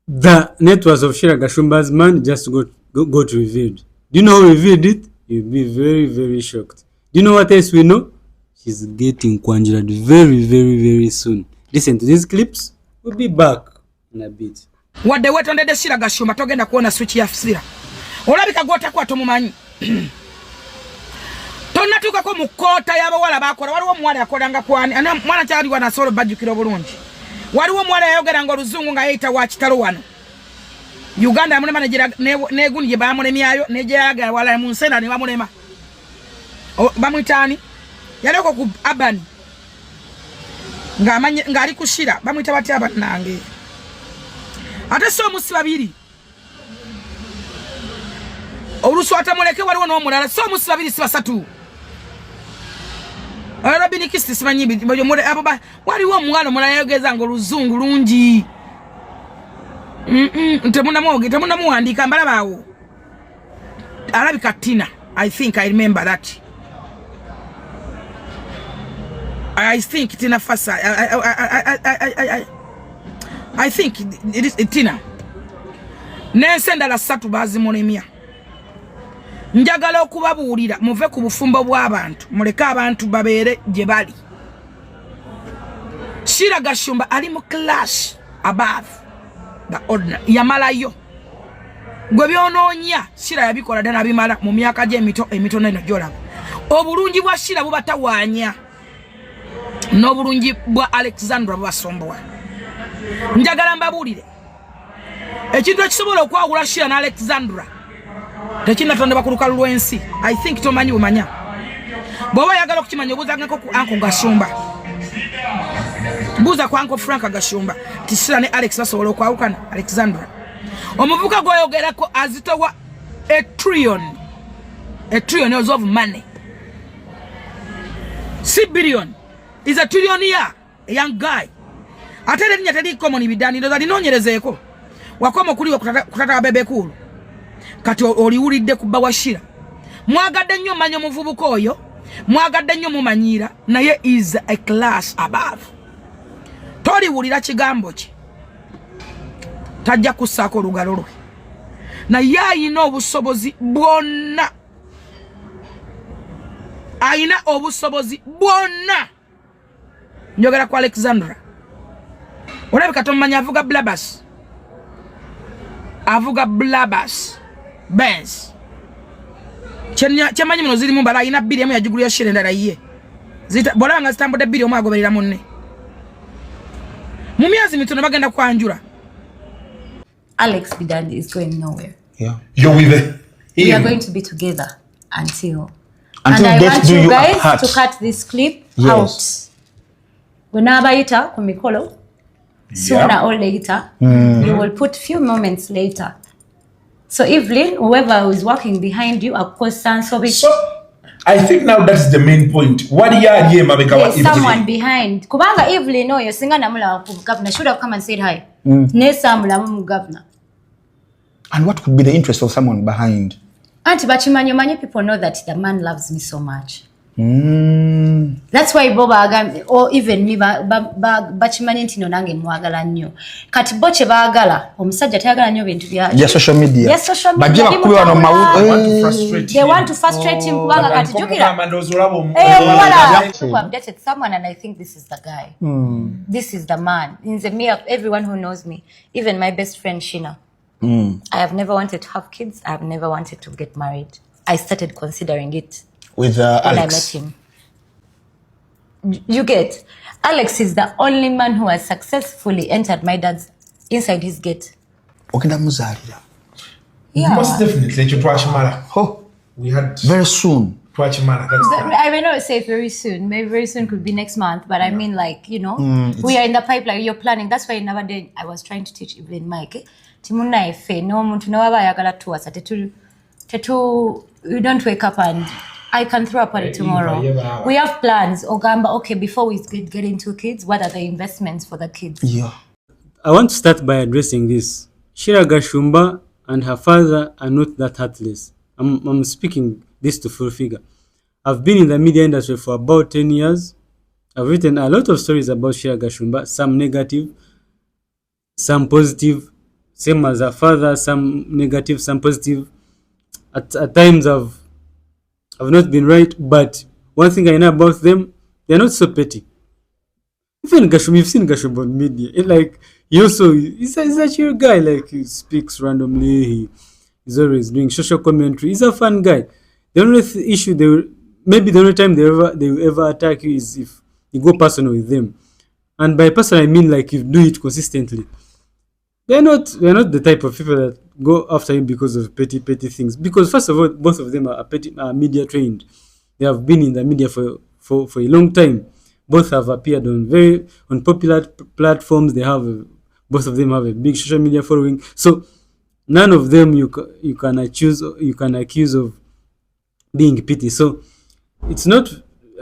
The net worth of Sheilah Gashumba's man just got revealed. Do you know who revealed it? You'll be very, very shocked. Do you know what else we know? She's getting Kwanjula very, very, very soon. Listen to these clips. We'll be back in a bit. What they wait on the Sheilah Gashumba togenda kuona switch ya Sira. Olabika gota kwa tomumanyi. Tonatuka ko mukota y'abawala bakola waliwo mwala yakolanga kwani ana mwana kyali wana solo bajukira bulungi. Waliwo mwala yayogera ngo luzungu nga yita wa kitalo wano. Uganda amulema neguni je bamulemyayo nejaga wala mu nsena ne bamulema. Bamwitani yaleko ku abani nga ali kushira bamwita bati abani nange ate so musi babiri olusu atamuleke waliwo n'omulala so musi babiri si basatu Arabini kisti simanyi bojo mule ababa waliwo omwana omulala yayogeza ngo luzungu lungi temuna muwandika mbala bawo alabika Tina. I think I remember that. I think Tina Fasa. I think it is Tina. Nesenda la satu bazi monemia. Njagala okubabuulira muve ku bufumbo bw'abantu muleka abantu babeere gye bali. Sheilah Gashumba ali mu class above the ordinary. Yamalayo. Gwe byonoonya Sheilah yabikola ddala bimala mu myaka gye emitono eno gy'olaba. Obulungi bwa Sheilah bubatawaanya n'obulungi bwa Alexandra bwasombowa. Njagala mbabuulire ekintu ekisobola okwawula Sheilah ne Alexandra tekinatondebwa ku lukalu lw'ensi. I think tomanyi bumanya bw'oba yagala okukimanya obuuzangako ku Uncle Gashumba, buuza ku Uncle Frank Gashumba ti Sheilah ne Alex basobola okwawukana. Alexandra omuvuka gwoyogerako azitowa a trillion of money. 6 billion is a trillionaire, a young guy. Atele nya tali common bidani ndo zalinonyerezeeko wakoma kuliwa kutata bebe kulu kati oliwulidde kubba wa Sheilah. Mwagadde nnyo manyo muvubuka oyo, mwagadde nnyo mumanyira naye is a class above. Toliwulira kigambo ki tajja kussaako olugalo lwe naye ayina obusobozi bwonna, ayina obusobozi bwonna. Njogera ku Alexandra olabika tomanya avuga blabas Benz kyemanyi muno zirimu mbala ayina bbiri emu yagigulira Sheilah endala ye bwolaba nga zitambudde bbiri omu agoberera munne. Mu myezi mitono bagenda Kwanjula. Alex Bidandi is going nowhere. Yeah. You're with him. We are going to be together until and I want you guys to cut this clip out. Wenabayita ku mikolo sooner or later, you will put few moments later. So Evelyn, whoever is working behind you, of course, so I think now that's the main point. What there's someone behind. Kubanga Evelyn, no, you're singing Namula governor should have come and said hi. Governor. And what could be the interest of someone behind? Auntie, but many people know that the man loves me so much. That's why Boba or even me bachimanyi ntino nange mwagala nnyo. Kati boche baagala omusajja tayagala nnyo bintu bya social media. Yes, social media. They want to frustrate him kubanga kati jukira. I've dated someone and I think this is the guy. This is the man. In the me of everyone who knows me, even my best friend Shina. I have never wanted to have kids. I have never wanted to get married. I started considering it with when Alex. I met him. You get, Alex is the only man who has successfully entered my dad's inside his gate. Yeah. Most definitely. Oh, we had very soon. I may not say very soon. Maybe very soon could be next month. But I mean, like, you know, we are in the pipeline. You're planning. That's why nowadays I was trying to teach Evelyn Mike. Timuna efe no muntu nawaba yagala tuwasa tetu you don't wake up and I can throw a party tomorrow. We have plans. Ogamba, okay, before we get into kids, what are the investments for the kids? Yeah. I want to start by addressing this. Sheilah Gashumba and her father are not that heartless. I'm speaking this to full figure. I've been in the media industry for about 10 years. I've written a lot of stories about Sheilah Gashumba, some negative, some positive. same as her father, some negative, some positive. At times I've not been right, but one thing I know about them, they're not so petty. Even Gashumba, you've seen Gashumba on media. Like he also he's a chill guy. Like he speaks randomly. He's always doing social commentary. He's a fun guy. The only issue maybe the only time they will ever attack you is if you go personal with them. And by personal I mean like you do it consistently. They're not the type of people that go after you because of petty things. Because first of all, both of them are media trained. They have been in the media for a long time. Both have appeared on popular platforms. Both of them have a big social media following. So none of them you can accuse of being petty. So it's not.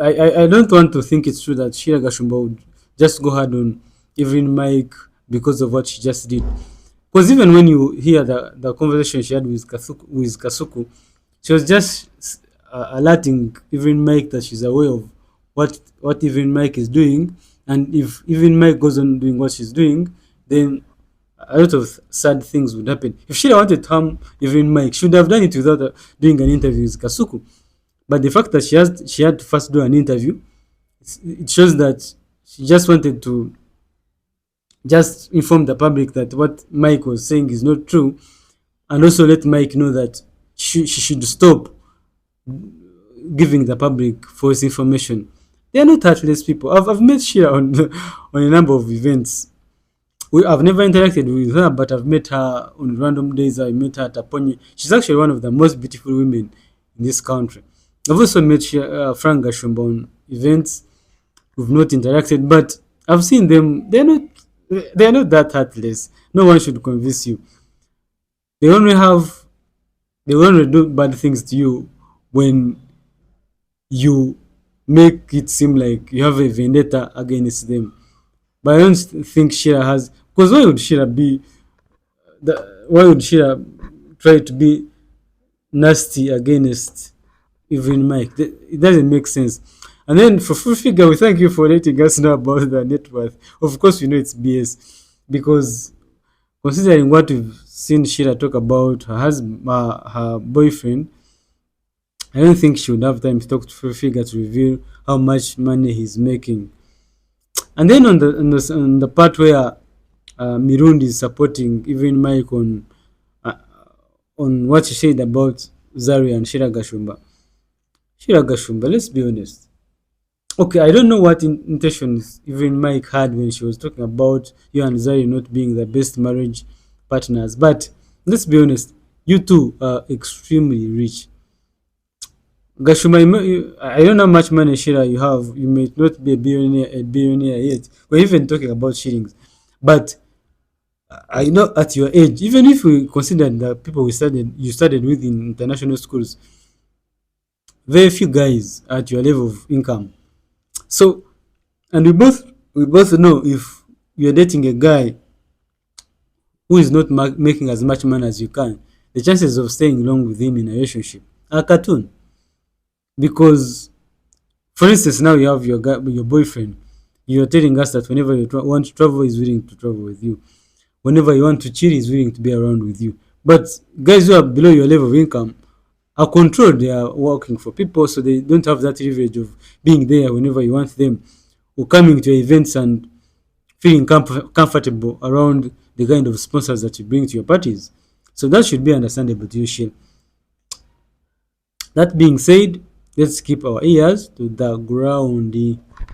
I don't want to think it's true that Sheilah Gashumba would just go hard on Evelyn Mike because of what she just did. Because even when you hear the conversation she had with Kasuku, she was just alerting Evelyn Mike that she's aware of what Evelyn Mike is doing, and if Evelyn Mike goes on doing what she's doing, then a lot of sad things would happen. If she wanted to harm Evelyn Mike, she would have done it without doing an interview with Kasuku. But the fact that she had to first do an interview, it shows that she just wanted to just inform the public that what Mike was saying is not true, and also let Mike know that she should stop giving the public false information. They are not heartless people. I've met Sheilah on a number of events. I've never interacted with her, but I've met her on random days. I met her at Aponyi. She's actually one of the most beautiful women in this country. I've also met Frank Gashumba on events. We've not interacted, but I've seen them. They're not that heartless. No one should convince you. They only do bad things to you when you make it seem like you have a vendetta against them. But I don't think Sheilah has, because why would Sheilah try to be nasty against even Mike? It doesn't make sense. And then for full figure, we thank you for letting us know about the net worth. Of course, we know it's BS, because considering what we've seen Sheilah talk about her boyfriend, I don't think she would have time to talk to full figure to reveal how much money he's making. And then on the part where Mirundi is supporting even Mike on what she said about Zari and Sheilah Gashumba. Sheilah Gashumba, let's be honest. Okay, I don't know what intentions even Mike had when she was talking about you and Zari not being the best marriage partners, but let's be honest, you two are extremely rich. Gashumba, I don't know how much money Sheilah you have. You may not be a billionaire yet. We're even talking about shillings, but I know at your age, even if we consider the people you studied with in international schools, very few guys at your level of income. So, and we both know if you're dating a guy who is not making as much money as you can, the chances of staying long with him in a relationship are cartoon. Because, for instance, now you have your boyfriend. You're telling us that whenever you want to travel, he's willing to travel with you. Whenever you want to chill, he's willing to be around with you. But guys who are below your level of income are controlled. They are working for people, so they don't have that privilege of being there whenever you want them, or coming to events and feeling comfortable around the kind of sponsors that you bring to your parties. So that should be understandable to you, Sheilah. That being said, let's keep our ears to the ground.